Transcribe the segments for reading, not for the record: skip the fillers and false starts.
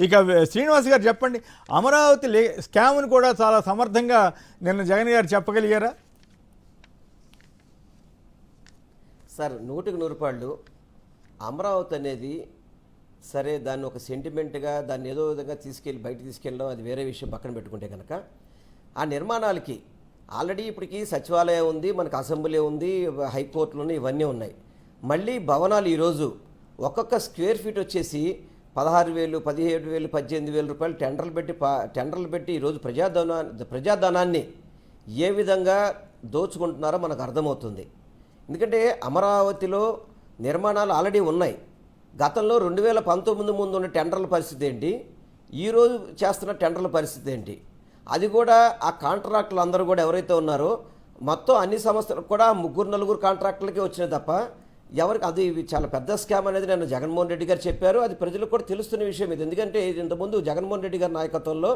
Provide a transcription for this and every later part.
ఇక శ్రీనివాస్ గారు చెప్పండి, అమరావతి స్కామ్ను కూడా చాలా సమర్థంగా నిన్న జగన్ గారు చెప్పగలిగారా? సార్ 100కి 100 అమరావతి అనేది సరే దాన్ని ఒక సెంటిమెంట్గా దాన్ని ఏదో విధంగా బయట తీసుకెళ్ళడం అది వేరే విషయం పక్కన పెట్టుకుంటే కనుక ఆ నిర్మాణాలకి ఆల్రెడీ ఇప్పటికీ సచివాలయం ఉంది, మనకు అసెంబ్లీ ఉంది, హైకోర్టులు ఇవన్నీ ఉన్నాయి. మళ్ళీ భవనాలు ఈరోజు ఒక్కొక్క స్క్వేర్ ఫీట్ వచ్చేసి 16,000, 17,000, 18,000 రూపాయలు టెండర్లు పెట్టి ఈరోజు ప్రజాధనాన్ని ఏ విధంగా దోచుకుంటున్నారో మనకు అర్థమవుతుంది. ఎందుకంటే అమరావతిలో నిర్మాణాలు ఆల్రెడీ ఉన్నాయి. గతంలో 2019 ముందు ఉన్న టెండర్ల పరిస్థితి ఏంటి, ఈరోజు చేస్తున్న టెండర్ల పరిస్థితి ఏంటి, అది కూడా ఆ కాంట్రాక్టులు అందరూ కూడా ఎవరైతే ఉన్నారో మొత్తం అన్ని సంస్థలకు కూడా 3-4 కాంట్రాక్టులకే వచ్చినాయి తప్ప ఎవరికి అది చాలా పెద్ద స్కామ్ అనేది నేను జగన్మోహన్ రెడ్డి గారు చెప్పారు. అది ప్రజలకు కూడా తెలుస్తున్న విషయం ఇది. ఎందుకంటే ఇంతకుముందు జగన్మోహన్ రెడ్డి గారి నాయకత్వంలో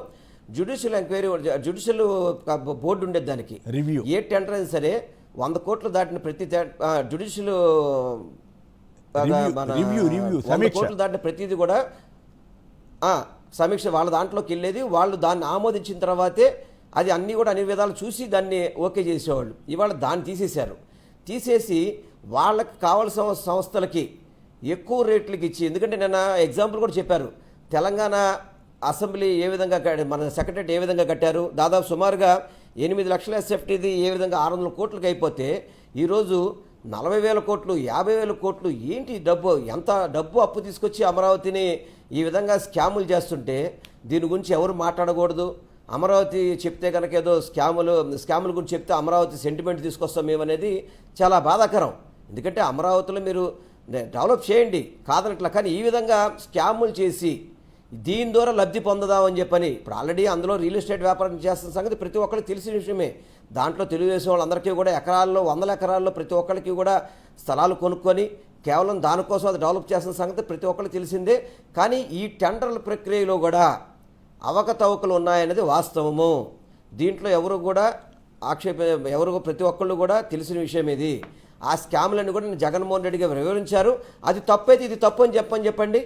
జ్యుడిషియల్ ఎంక్వైరీ జ్యుడిషియల్ బోర్డు ఉండేది. దానికి రివ్యూ ఏ టెండర్ అయినా సరే 100 కోట్లు దాటిన ప్రతి జ్యుడిషియల్ కోట్లు దాటిన ప్రతిదీ కూడా సమీక్ష వాళ్ళ దాంట్లోకి వెళ్ళేది. వాళ్ళు దాన్ని ఆమోదించిన తర్వాతే అది అన్నీ కూడా అన్ని విధాలు చూసి దాన్ని ఓకే చేసేవాళ్ళు. ఇవాళ దాన్ని తీసేసి వాళ్ళకి కావాల్సిన సంస్థలకి ఎక్కువ రేట్లకి ఇచ్చి, ఎందుకంటే నిన్న ఎగ్జాంపుల్ కూడా చెప్పారు, తెలంగాణ అసెంబ్లీ ఏ విధంగా మన సెక్రటరీ ఏ విధంగా కట్టారు, దాదాపు సుమారుగా 8 లక్షల ఎస్ఎఫ్టీది ఏ విధంగా 600 కోట్లకి అయిపోతే ఈరోజు 40,000 కోట్లు, 50,000 కోట్లు ఏంటి డబ్బు, ఎంత డబ్బు అప్పు తీసుకొచ్చి అమరావతిని ఈ విధంగా స్కాములు చేస్తుంటే దీని గురించి ఎవరు మాట్లాడకూడదు. అమరావతి చెప్తే కనుక ఏదో స్కాముల గురించి చెప్తే అమరావతి సెంటిమెంట్ తీసుకొస్తాం మేమనేది చాలా బాధాకరం. ఎందుకంటే అమరావతిలో మీరు డెవలప్ చేయండి కాదనట్లా, కానీ ఈ విధంగా స్కాములు చేసి దీని ద్వారా లబ్ధి పొందదామని చెప్పని ఇప్పుడు ఆల్రెడీ అందులో రియల్ ఎస్టేట్ వ్యాపారం చేస్తున్న సంగతి ప్రతి ఒక్కరికి తెలిసిన విషయమే. దాంట్లో తెలుగుదేశం వాళ్ళందరికీ కూడా ఎకరాల్లో 100 ఎకరాల్లో ప్రతి ఒక్కరికి కూడా స్థలాలు కొనుక్కొని కేవలం దానికోసం అది డెవలప్ చేస్తున్న సంగతి ప్రతి ఒక్కరికి తెలిసిందే. కానీ ఈ టెండర్ల ప్రక్రియలో కూడా అవకతవకలు ఉన్నాయనేది వాస్తవము. దీంట్లో ఎవరు కూడా ప్రతి ఒక్కళ్ళు కూడా తెలిసిన విషయం ఇది. ఆ స్కామ్లన్నీ కూడా జగన్మోహన్ రెడ్డి గారు వివరించారు. అది తప్పైతే ఇది తప్పు అని చెప్పండి.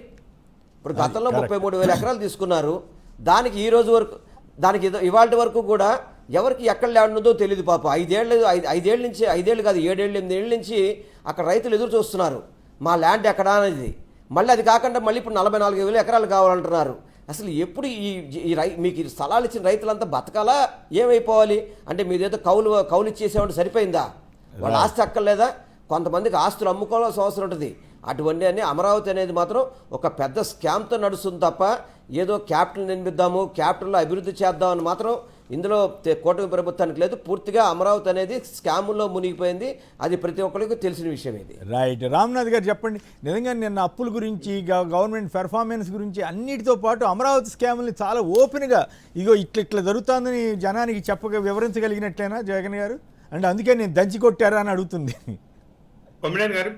ఇప్పుడు గతంలో 33,000 ఎకరాలు తీసుకున్నారు. దానికి ఈ రోజు వరకు ఇవాళ వరకు కూడా ఎవరికి ఎక్కడ ల్యాండ్ ఉందో తెలియదు పాపం. 5 నుంచి 5 కాదు 7 8 ఏళ్ళ నుంచి అక్కడ రైతులు ఎదురు చూస్తున్నారు మా ల్యాండ్ ఎక్కడా అనేది. మళ్ళీ అది కాకుండా మళ్ళీ ఇప్పుడు 44,000 ఎకరాలు కావాలంటున్నారు. అసలు ఎప్పుడు మీకు స్థలాలు ఇచ్చిన రైతులంతా బతకాలా, ఏమైపోవాలి? అంటే మీదేదో కౌలు ఇచ్చేసేవాడు సరిపోయిందా? వాళ్ళ ఆస్తి అక్కర్లేదా? కొంతమందికి ఆస్తులు అమ్ముకోవాల్సిన అవసరం ఉంటుంది. అటువంటి అన్ని అమరావతి అనేది మాత్రం ఒక పెద్ద స్కామ్తో నడుస్తుంది తప్ప ఏదో క్యాపిటల్ నిర్మిద్దాము, క్యాపిటల్లో అభివృద్ధి చేద్దామని మాత్రం ఇందులో కూటమి ప్రభుత్వానికి లేదు. పూర్తిగా అమరావతి అనేది స్కాముల్లో మునిగిపోయింది. అది ప్రతి ఒక్కరికి తెలిసిన విషయం ఇది. రైట్. రామ్నాథ్ గారు చెప్పండి, నిజంగా నిన్న అప్పుల గురించి, గవర్నమెంట్ పెర్ఫార్మెన్స్ గురించి అన్నిటితో పాటు అమరావతి స్కాముల్ని చాలా ఓపెన్గా ఇగో ఇట్లా జరుగుతుందని జనానికి వివరించగలిగినట్లేనా జగన్ గారు? అంటే అందుకే నేను దంచి కొట్టారా అని అడుగుతుంది కొమ్మినేని గారు.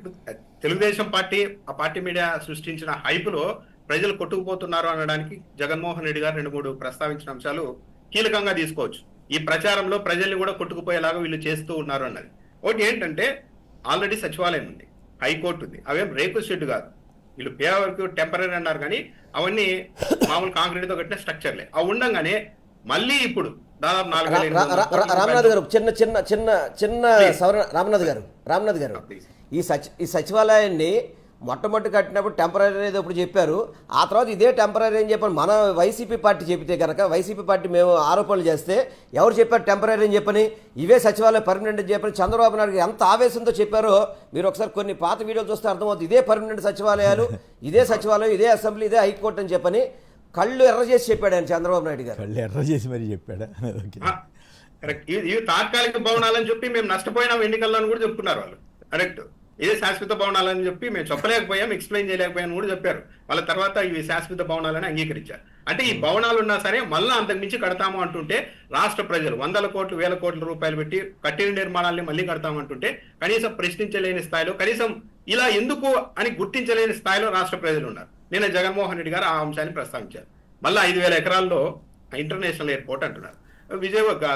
తెలుగుదేశం పార్టీ ఆ పార్టీ మీడియా సృష్టించిన హైపులో ప్రజలు కొట్టుకుపోతున్నారు అనడానికి జగన్మోహన్ రెడ్డి గారు 2-3 ప్రస్తావించిన అంశాలు కీలకంగా తీసుకోవచ్చు. ఈ ప్రచారంలో ప్రజల్ని కూడా కొట్టుకుపోయేలాగా వీళ్ళు చేస్తూ ఉన్నారు అన్నది. ఒకటి ఏంటంటే ఆల్రెడీ సచివాలయం ఉంది, హైకోర్టు ఉంది, అవేం రేకుల షెడ్ కాదు. వీళ్ళు వరకు టెంపరీ అన్నారు కానీ అవన్నీ మామూలు కాంక్రీట్ తో కట్టిన స్ట్రక్చర్లే. అవి ఉండగానే మళ్ళీ ఇప్పుడు దాదాపు 4,000 రామనాథ్ గారు చిన్న రామనాథ్ గారు ఈ సచివాలయాన్ని మొట్టమొదటి కట్టినప్పుడు టెంపరీ అనేది ఇప్పుడు చెప్పారు. ఆ తర్వాత ఇదే టెంపరీ అని చెప్పని మన వైసీపీ పార్టీ చెబితే కనుక వైసీపీ పార్టీ మేము ఆరోపణలు చేస్తే ఎవరు చెప్పారు టెంపరీ అని చెప్పని? ఇవే సచివాలయం పర్మనెంట్ అని చెప్పని చంద్రబాబు నాయుడు ఎంత ఆవేశంతో చెప్పారో మీరు ఒకసారి కొన్ని పాత వీడియోలు చూస్తే అర్థమవుతుంది. ఇదే పర్మనెంట్ సచివాలయాలు, ఇదే సచివాలయం, ఇదే అసెంబ్లీ, ఇదే హైకోర్టు అని చెప్పని కళ్ళు ఎర్ర చేసి చెప్పాడు ఆయన చంద్రబాబు నాయుడు గారు. కళ్ళు ఎర్ర చేసి మరి చెప్పాడా? ఇవి తాత్కాలిక భవనాలని చెప్పి మేము నష్టపోయినాం ఎన్నికల్లో అని కూడా చెప్పుకున్నారు వాళ్ళు. కరెక్ట్. ఇదే శాశ్వత భవనాలని చెప్పి మేము చెప్పలేకపోయాం, ఎక్స్ప్లెయిన్ చేయలేకపోయాం కూడా చెప్పారు. వాళ్ళ తర్వాత ఇవి శాశ్వత భవనాలని అంగీకరించారు. అంటే ఈ భవనాలు ఉన్నా సరే మళ్ళీ అంతకు మించి కడతాము అంటుంటే రాష్ట్ర ప్రజలు 100 కోట్లు 1000 కోట్ల రూపాయలు పెట్టి కట్టిన నిర్మాణాలని మళ్ళీ కడతామంటుంటే కనీసం ప్రశ్నించలేని స్థాయిలో, కనీసం ఇలా ఎందుకు అని గుర్తించలేని స్థాయిలో రాష్ట్ర ప్రజలు ఉన్నారు. నిన్న జగన్మోహన్ రెడ్డి గారు ఆ అంశాన్ని ప్రస్తావించారు. మళ్ళీ 5,000 ఎకరాల్లో ఇంటర్నేషనల్ ఎయిర్పోర్ట్ అంటున్నారు.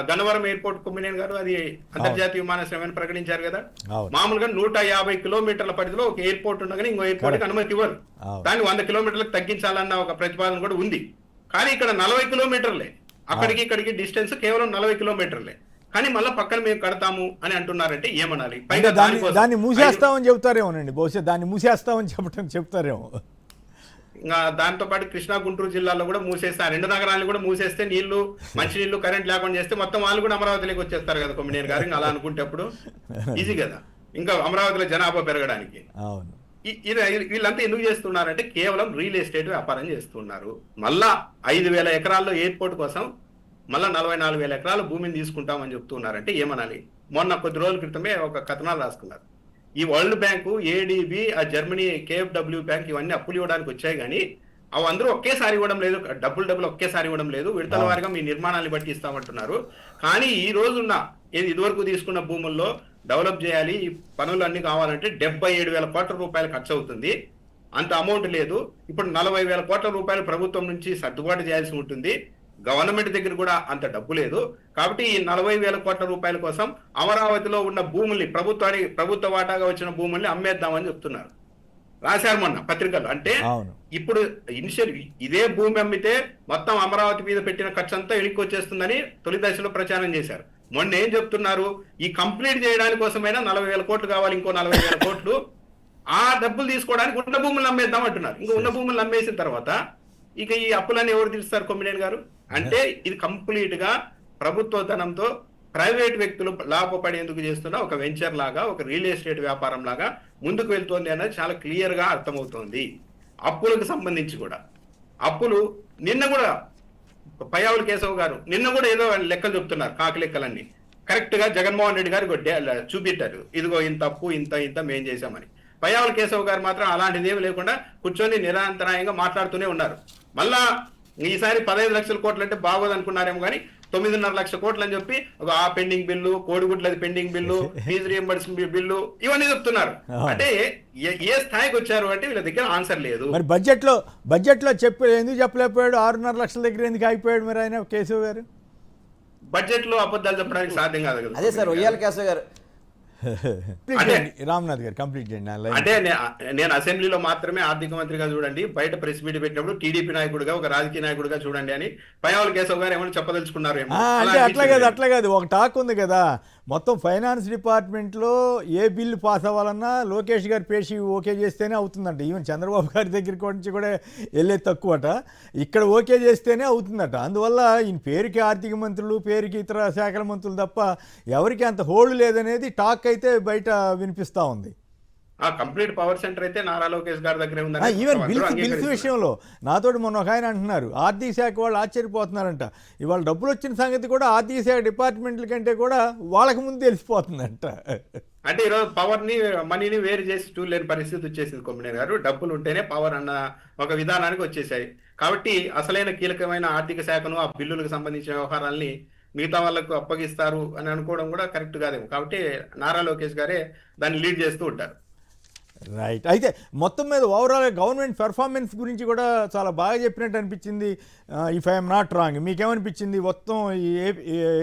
గన్నవరం ఎయిర్పోర్ట్ కొమ్మినేని గారు అది అంతర్జాతీయ విమానాశ్రయం ప్రకటించారు కదా. అవును. మామూలుగా 150 కిలోమీటర్ల పరిధిలో ఒక ఎయిర్పోర్ట్ ఉండగానే ఇంకో ఎయిర్పోర్ట్ కి అనుమతి ఇవ్వరు. అవును. దాన్ని 100 కిలోమీటర్లకు తగ్గించాలన్న ఒక ప్రతిపాదన కూడా ఉంది. కానీ ఇక్కడ 40 కిలోమీటర్లే, అక్కడికి ఇక్కడికి డిస్టెన్స్ కేవలం 40 కిలోమీటర్లే. కానీ మళ్ళీ పక్కన మేము కడతాము అని అంటున్నారంటే ఏమనాలి? పైగా దాన్ని మూసేస్తామని చెప్తారేమోనండి, బహుశా దాన్ని మూసేస్తామని చెప్తారేమో. ఇంకా దాంతో పాటు కృష్ణా గుంటూరు జిల్లాలో కూడా మూసేస్తే, 2 నగరాలను కూడా మూసేస్తే, నీళ్లు మంచినీళ్లు కరెంట్ లేకుండా చేస్తే మొత్తం వాళ్ళు కూడా అమరావతిలోకి వచ్చేస్తారు కదా కొమ్మినేని గారు. ఇంకా అలా అనుకుంటేప్పుడు ఈజీ కదా ఇంకా అమరావతిలో జనాభా పెరగడానికి. అవును. వీళ్ళంతా ఎందుకు చేస్తున్నారంటే కేవలం రియల్ ఎస్టేట్ వ్యాపారం చేస్తున్నారు. మళ్ళా 5,000 ఎకరాల్లో ఎయిర్పోర్ట్ కోసం మళ్ళా 44,000 ఎకరాల భూమిని తీసుకుంటామని చెప్తున్నారంటే ఏమనాలి? మొన్న కొద్ది రోజుల క్రితమే ఒక కథనాలు రాసుకున్నారు. ఈ వరల్డ్ బ్యాంకు, ఏడిబి, ఆ జర్మనీ KfW బ్యాంక్ ఇవన్నీ అప్పులు ఇవ్వడానికి వచ్చాయి, కానీ అవి అందరూ ఒకేసారి ఇవ్వడం లేదు, డబ్బులు ఒకేసారి ఇవ్వడం లేదు, విడతల వారిగా మీ నిర్మాణాన్ని బట్టి ఇస్తామంటున్నారు. కానీ ఈ రోజున్న ఇదివరకు తీసుకున్న భూముల్లో డెవలప్ చేయాలి, ఈ పనులు అన్ని కావాలంటే 77,000 కోట్ల రూపాయలు ఖర్చు అవుతుంది. అంత అమౌంట్ లేదు. ఇప్పుడు 40,000 కోట్ల రూపాయలు ప్రభుత్వం నుంచి సర్దుబాటు చేయాల్సి ఉంటుంది. గవర్నమెంట్ దగ్గర కూడా అంత డబ్బు లేదు. కాబట్టి ఈ 40,000 కోట్ల రూపాయల కోసం అమరావతిలో ఉన్న భూముల్ని, ప్రభుత్వ వాటాగా వచ్చిన భూముల్ని అమ్మేద్దామని చెప్తున్నారు. రాశారు మొన్న పత్రికలు. అంటే ఇప్పుడు ఇనిషియల్ ఇదే భూమి అమ్మితే మొత్తం అమరావతి మీద పెట్టిన ఖర్చు అంతా వెనక్కి వచ్చేస్తుందని తొలి దశలో ప్రచారం చేశారు. మొన్న ఏం చెప్తున్నారు? ఈ కంప్లీట్ చేయడానికి కోసమైనా 40,000 కోట్లు కావాలి, ఇంకో 40,000 కోట్లు. ఆ డబ్బులు తీసుకోవడానికి ఉన్న భూములు అమ్మేద్దాం అంటున్నారు. ఇంకా ఉన్న భూములు అమ్మేసిన తర్వాత ఇక ఈ అప్పులన్నీ ఎవరు తీరుస్తారు కొమ్మినేని గారు? అంటే ఇది కంప్లీట్ గా ప్రభుత్వ ధనంతో ప్రైవేట్ వ్యక్తులు లాభపడేందుకు చేస్తున్న ఒక వెంచర్ లాగా, ఒక రియల్ ఎస్టేట్ వ్యాపారం లాగా ముందుకు వెళ్తోంది అనేది చాలా క్లియర్ గా అర్థమవుతోంది. అప్పులకు సంబంధించి కూడా అప్పులు నిన్న కూడా పయ్యావుల కేశవ్ గారు నిన్న కూడా ఏదో లెక్కలు చెప్తున్నారు, కాకి లెక్కలన్నీ కరెక్ట్ గా జగన్మోహన్ రెడ్డి గారు చూపెట్టారు. ఇదిగో ఇంత అప్పు, ఇంత మేం చేశామని. పయ్యావుల కేశవ్ గారు మాత్రం అలాంటిది ఏమి లేకుండా కూర్చొని నిరంతరాయంగా మాట్లాడుతూనే ఉన్నారు. మళ్ళా ఈసారి 15 లక్షల కోట్లు అంటే బాగోదు అనుకున్నారేమో, కానీ 9.5 లక్షల కోట్లు అని చెప్పి ఆ పెండింగ్ బిల్లు, కోడిగుడ్లది pending bill, fee reimbursement bill ఇవన్నీ చెప్తున్నారు. అంటే ఏ స్థాయికి వచ్చారు అంటే వీళ్ళ దగ్గర ఆన్సర్ లేదు. మరి బడ్జెట్ లో ఎందుకు చెప్పలేకపోయాడు? 6.5 లక్షల దగ్గర ఎందుకు ఆగిపోయాడు మరి ఆయన కేశవ్ గారు? బడ్జెట్ లో అబద్ధాలు చెప్పడానికి సాధ్యం కాదు కదా. అదే సార్ ఉయ్యాల కేశవ్ గారు. రామ్నాథ్ గారు కంప్లీట్ చేయండి. అంటే నేను అసెంబ్లీలో మాత్రమే ఆర్థిక మంత్రిగా చూడండి, బయట ప్రెస్ మీట్ పెట్టినప్పుడు టీడీపీ నాయకుడిగా, ఒక రాజకీయ నాయకుడిగా చూడండి అని పయ్యావుల కేశవ్ గారు ఏమైనా చెప్పదలుచుకున్నారు? అంటే అట్లా కాదు ఒక టాక్ ఉంది కదా, మొత్తం ఫైనాన్స్ డిపార్ట్మెంట్లో ఏ బిల్లు పాస్ అవ్వాలన్నా లోకేష్ గారు పేషి ఓకే చేస్తేనే అవుతుందంట. ఈవెన్ చంద్రబాబు గారి దగ్గరికి నుంచి కూడా వెళ్ళేది తక్కువట, ఇక్కడ ఓకే చేస్తేనే అవుతుందట. అందువల్ల ఈయన పేరుకి ఆర్థిక మంత్రులు, పేరుకి ఇతర శాఖల మంత్రులు తప్ప ఎవరికి అంత హోల్డ్ లేదనేది టాక్ అయితే బయట వినిపిస్తూ ఉంది. కంప్లీట్ పవర్ సెంటర్ అయితే నారా లోకేష్ గారి దగ్గరే ఉంది. ఈవెన్ బిల్స్ విషయంలో నాతోటి మొన్న ఒక ఆయన అంటున్నారు, ఆర్థిక శాఖ వాళ్ళు ఆశ్చర్యపోతున్నారంట, ఇవాళ డబ్బులు వచ్చిన సంగతి కూడా ఆర్థిక శాఖ డిపార్ట్మెంట్ల కంటే కూడా వాళ్ళకి ముందు తెలిసిపోతుందంట. అంటే ఈరోజు పవర్ ని, మనీని వేరు చేసి చూడలేని పరిస్థితి వచ్చేసింది కొమ్మినేని గారు. డబ్బులు ఉంటేనే పవర్ అన్న ఒక విధానానికి వచ్చేసాయి. కాబట్టి అసలైన కీలకమైన ఆర్థిక శాఖను, ఆ బిల్లులకు సంబంధించిన వ్యవహారాల్ని మిగతా వాళ్ళకు అప్పగిస్తారు అని అనుకోవడం కూడా కరెక్ట్ కాదేమో. కాబట్టి నారా లోకేష్ గారే దాన్ని లీడ్ చేస్తూ ఉంటారు. రైట్. అయితే మొత్తం మీద ఓవరాల్ గవర్నమెంట్ పెర్ఫార్మెన్స్ గురించి కూడా చాలా బాగా చెప్పినట్టు అనిపించింది. ఇఫ్ ఐఎమ్ నాట్ రాంగ్, మీకేమనిపించింది? మొత్తం ఈ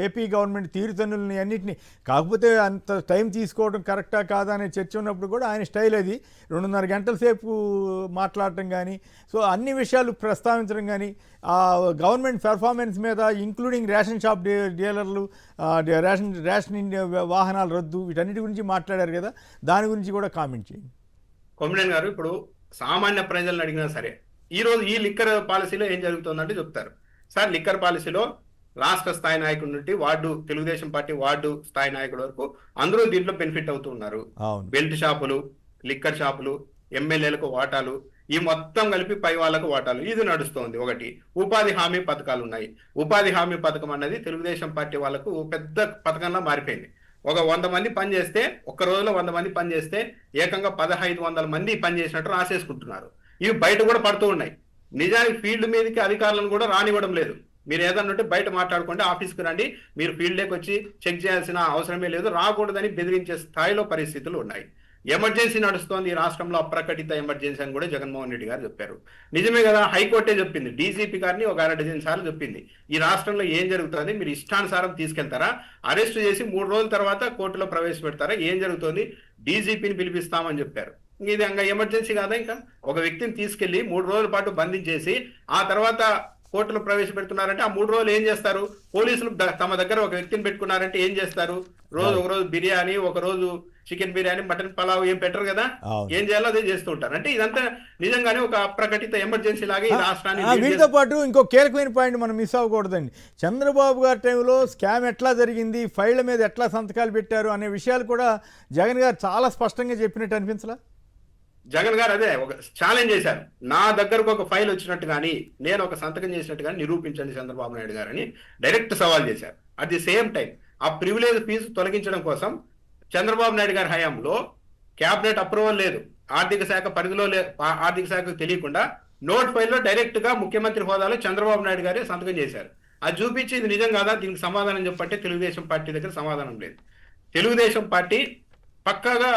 ఏపీ గవర్నమెంట్ తీరుతన్నులని అన్నింటినీ, కాకపోతే అంత టైం తీసుకోవడం కరెక్టా కాదా అనే చర్చ ఉన్నప్పుడు కూడా ఆయన స్టైల్ అది 2.5 గంటల సేపు మాట్లాడటం కానీ, సో అన్ని విషయాలు ప్రస్తావించడం కానీ, ఆ గవర్నమెంట్ పెర్ఫార్మెన్స్ మీద ఇంక్లూడింగ్ రేషన్ షాప్ డీలర్లు, రేషన్ వాహనాల రద్దు, వీటన్నిటి గురించి మాట్లాడారు కదా, దాని గురించి కూడా కామెంట్ చేయండి. కొమ్మినేని గారు, ఇప్పుడు సామాన్య ప్రజలను అడిగినా సరే ఈ రోజు ఈ లిక్కర్ పాలసీలో ఏం జరుగుతుందంటే చెప్తారు. సార్, లిక్కర్ పాలసీలో రాష్ట్ర స్థాయి నాయకుడి నుండి తెలుగుదేశం పార్టీ వార్డు స్థాయి నాయకుడి వరకు అందరూ దీంట్లో బెనిఫిట్ అవుతూ ఉన్నారు. బెల్ట్ షాపులు, లిక్కర్ షాపులు, ఎమ్మెల్యేలకు వాటాలు, ఈ మొత్తం కలిపి పై వాళ్ళకు వాటాలు, ఇది నడుస్తోంది. ఒకటి ఉపాధి హామీ పథకాలు ఉన్నాయి. ఉపాధి హామీ పథకం అన్నది తెలుగుదేశం పార్టీ వాళ్ళకు పెద్ద పథకంలా మారిపోయింది. ఒక 100 మంది పని చేస్తే, ఒక్క రోజులో 100 మంది పని చేస్తే ఏకంగా 1500 మంది పని చేసినట్టు రాసేసుకుంటున్నారు. ఇవి బయట కూడా పడుతూ ఉన్నాయి. నిజానికి ఫీల్డ్ మీదకి అధికారులను కూడా రానివ్వడం లేదు. మీరు ఏదన్నా ఉంటే బయట మాట్లాడుకోండి, ఆఫీస్కి రండి, మీరు ఫీల్డ్లోకి వచ్చి చెక్ చేయాల్సిన అవసరమే లేదు, రాకూడదని బెదిరించే స్థాయిలో పరిస్థితులు ఉన్నాయి. ఎమర్జెన్సీ నడుస్తోంది ఈ రాష్ట్రంలో, అప్రకటిత ఎమర్జెన్సీ అని కూడా జగన్మోహన్ రెడ్డి గారు చెప్పారు. నిజమే కదా, హైకోర్టే చెప్పింది, డీజీపీ గారిని ఒక 6 సార్లు చెప్పింది, ఈ రాష్ట్రంలో ఏం జరుగుతుంది, మీరు ఇష్టానుసారం తీసుకెళ్తారా, అరెస్ట్ చేసి 3 రోజుల తర్వాత కోర్టులో ప్రవేశపెడతారా, ఏం జరుగుతుంది, డీజీపీని పిలిపిస్తామని చెప్పారు. ఇది ఇంకా ఎమర్జెన్సీ కాదా? ఇంకా ఒక వ్యక్తిని తీసుకెళ్లి 3 రోజుల పాటు బంధించేసి ఆ తర్వాత కోర్టులో ప్రవేశపెడుతున్నారంటే ఆ 3 రోజులు ఏం చేస్తారు? పోలీసులు తమ దగ్గర ఒక వ్యక్తిని పెట్టుకున్నారంటే ఏం చేస్తారు? ఒక రోజు బిర్యానీ, ఒక రోజు చికెన్ బిర్యానీ, మటన్ పలావ్ ఏం పెట్టరు కదా, ఏం చేయాలో అదే చేస్తూ ఉంటారు. అంటే ఇదంతా నిజంగానే ఒక అప్రకటిత ఎమర్జెన్సీ లాగా ఈ రాష్ట్రాన్ని. వీటితో పాటు ఇంకో కీలకమైన పాయింట్ మనం మిస్ అవ్వకూడదండి. చంద్రబాబు గారి టైంలో స్కామ్ ఎట్లా జరిగింది, ఫైళ్ల మీద ఎట్లా సంతకాలు పెట్టారు అనే విషయాలు కూడా జగన్ గారు చాలా స్పష్టంగా చెప్పినట్టు అనిపించలా? జగన్ గారు అదే ఒక ఛాలెంజ్ చేశారు, నా దగ్గరకు ఒక ఫైల్ వచ్చినట్టు కానీ నేను ఒక సంతకం చేసినట్టు కానీ నిరూపించండి చంద్రబాబు నాయుడు గారని డైరెక్ట్ సవాల్ చేశారు. అట్ ది సేమ్ టైం ఆ ప్రివిలేజ్ ఫీజు తొలగించడం కోసం చంద్రబాబు నాయుడు గారి హయాంలో క్యాబినెట్ అప్రూవల్ లేదు, ఆర్థిక శాఖ పరిధిలో ఆర్థిక శాఖకు తెలియకుండా నోట్ ఫైల్లో డైరెక్ట్ గా ముఖ్యమంత్రి హోదాలో చంద్రబాబు నాయుడు గారే సంతకం చేశారు. అది చూపించి ఇది నిజం కాదా, దీనికి సమాధానం చెప్పంటే తెలుగుదేశం పార్టీ దగ్గర సమాధానం లేదు. తెలుగుదేశం పార్టీ పక్కాగా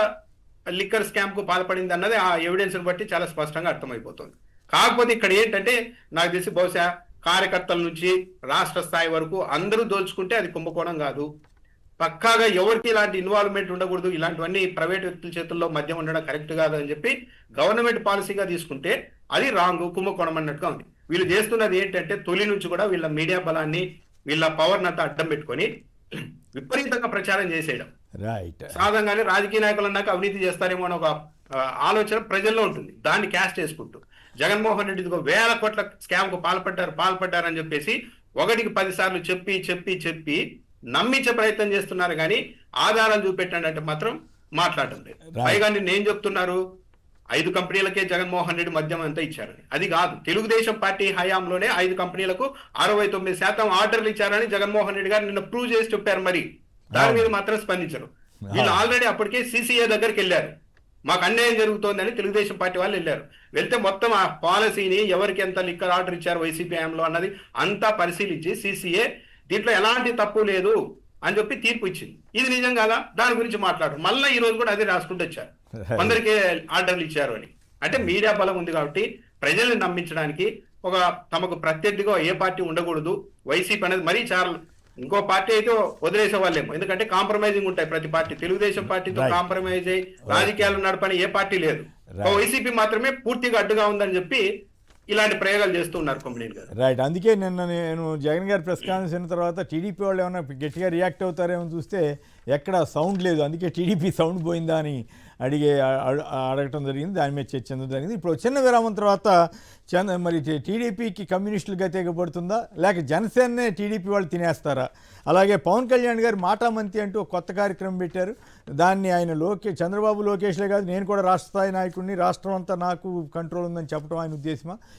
లిక్కర్ స్కామ్ కు పాల్పడింది అన్నది ఆ ఎవిడెన్స్ బట్టి చాలా స్పష్టంగా అర్థమైపోతుంది. కాకపోతే ఇక్కడ ఏంటంటే నాకు తెలిసి బహుశా కార్యకర్తల నుంచి రాష్ట్ర స్థాయి వరకు అందరూ దోచుకుంటే అది కుంభకోణం కాదు, పక్కాగా ఎవరికి ఇలాంటి ఇన్వాల్వ్మెంట్ ఉండకూడదు, ఇలాంటివన్నీ ప్రైవేట్ వ్యక్తుల చేతుల్లో మధ్య ఉండడం కరెక్ట్ కాదు అని చెప్పి గవర్నమెంట్ పాలసీగా తీసుకుంటే అది రాంగ్, కుంభకోణం అన్నట్టుగా ఉంది. వీళ్ళు చేస్తున్నది ఏంటంటే తొలి నుంచి కూడా వీళ్ళ మీడియా బలాన్ని, వీళ్ళ పవర్ నంతా అడ్డం పెట్టుకొని విపరీతంగా ప్రచారం చేసేయడం. రైట్. సాధారణంగానే రాజకీయ నాయకులు అన్నాక అవినీతి చేస్తారేమో అని ఒక ఆలోచన ప్రజల్లో ఉంటుంది, దాన్ని క్యాష్ చేసుకుంటూ జగన్మోహన్ రెడ్డి ఇదిగో 1000 కోట్ల స్కామ్ కు పాల్పడ్డారని చెప్పేసి 1కి 10 సార్లు చెప్పి చెప్పి చెప్పి నమ్మించే ప్రయత్నం చేస్తున్నారు, కానీ ఆధారాలు చూపెట్టండి అంటే మాత్రం మాట్లాడటం లేదు. పైగా నేను చెప్తున్నారు 5 కంపెనీలకే జగన్మోహన్ రెడ్డి మద్యం అంతా ఇచ్చారని. అది కాదు, తెలుగుదేశం పార్టీ హయాంలోనే 5 కంపెనీలకు 69% ఆర్డర్లు ఇచ్చారని జగన్మోహన్ రెడ్డి గారు నిన్న ప్రూవ్ చేసి చెప్పారు. మరి దాని మీద మాత్రం స్పందించరు. వీళ్ళు ఆల్రెడీ అప్పటికే సిసిఏ దగ్గరికి వెళ్ళారు, మాకు అన్యాయం జరుగుతోందని తెలుగుదేశం పార్టీ వాళ్ళు వెళ్ళారు. వెళ్తే మొత్తం ఆ పాలసీని ఎవరికి ఎంత లిక్కర్ ఆర్డర్ ఇచ్చారు వైసీపీ హయాంలో అన్నది అంతా పరిశీలించి సిసిఏ దీంట్లో ఎలాంటి తప్పు లేదు అని చెప్పి తీర్పు ఇచ్చింది. ఇది నిజం కాదా, దాని గురించి మాట్లాడరు. మళ్ళీ ఈ రోజు కూడా అదే రాసుకుంటూ వచ్చారు, కొందరికి ఆర్డర్లు ఇచ్చారు అని. అంటే మీడియా బలం ఉంది కాబట్టి ప్రజల్ని నమ్మించడానికి ఒక తమకు ప్రత్యర్థిగా ఏ పార్టీ ఉండకూడదు, వైసీపీ అనేది మరీ చాలా, ఇంకో పార్టీ అయితే వదిలేసే వాళ్ళేమో, ఎందుకంటే కాంప్రమైజింగ్ ఉంటాయి ప్రతి పార్టీ. తెలుగుదేశం పార్టీతో కాంప్రమైజ్ అయ్యి రాజకీయాలు నడపని ఏ పార్టీ లేదు, వైసీపీ మాత్రమే పూర్తిగా అడ్డుగా ఉందని చెప్పి ఇలాంటి ప్రయోగాలు చేస్తూ ఉన్నారు కొమ్మినేని గారు. రైట్. అందుకే నిన్న నేను జగన్ గారి ప్రెస్ కాన్ఫరెన్స్ అయిన తర్వాత టీడీపీ వాళ్ళు ఏమైనా గట్టిగా రియాక్ట్ అవుతారేమో చూస్తే ఎక్కడ సౌండ్ లేదు, అందుకే టీడీపీ సౌండ్ పోయిందా అని అడగటం జరిగింది, దాని మీద చర్చించడం జరిగింది. ఇప్పుడు చిన్న విరామం తర్వాత మరి టీడీపీకి కమ్యూనిస్టులు గతేగబడుతుందా లేక జనసేననే టీడీపీ వాళ్ళు తినేస్తారా? అలాగే పవన్ కళ్యాణ్ గారు మాటామంతి అంటూ ఒక కొత్త కార్యక్రమం పెట్టారు, దాన్ని ఆయన చంద్రబాబు లోకేష్లే కాదు నేను కూడా రాష్ట్ర స్థాయి నాయకుడిని, రాష్ట్రం అంతా నాకు కంట్రోల్ ఉందని చెప్పడం ఆయన ఉద్దేశమా?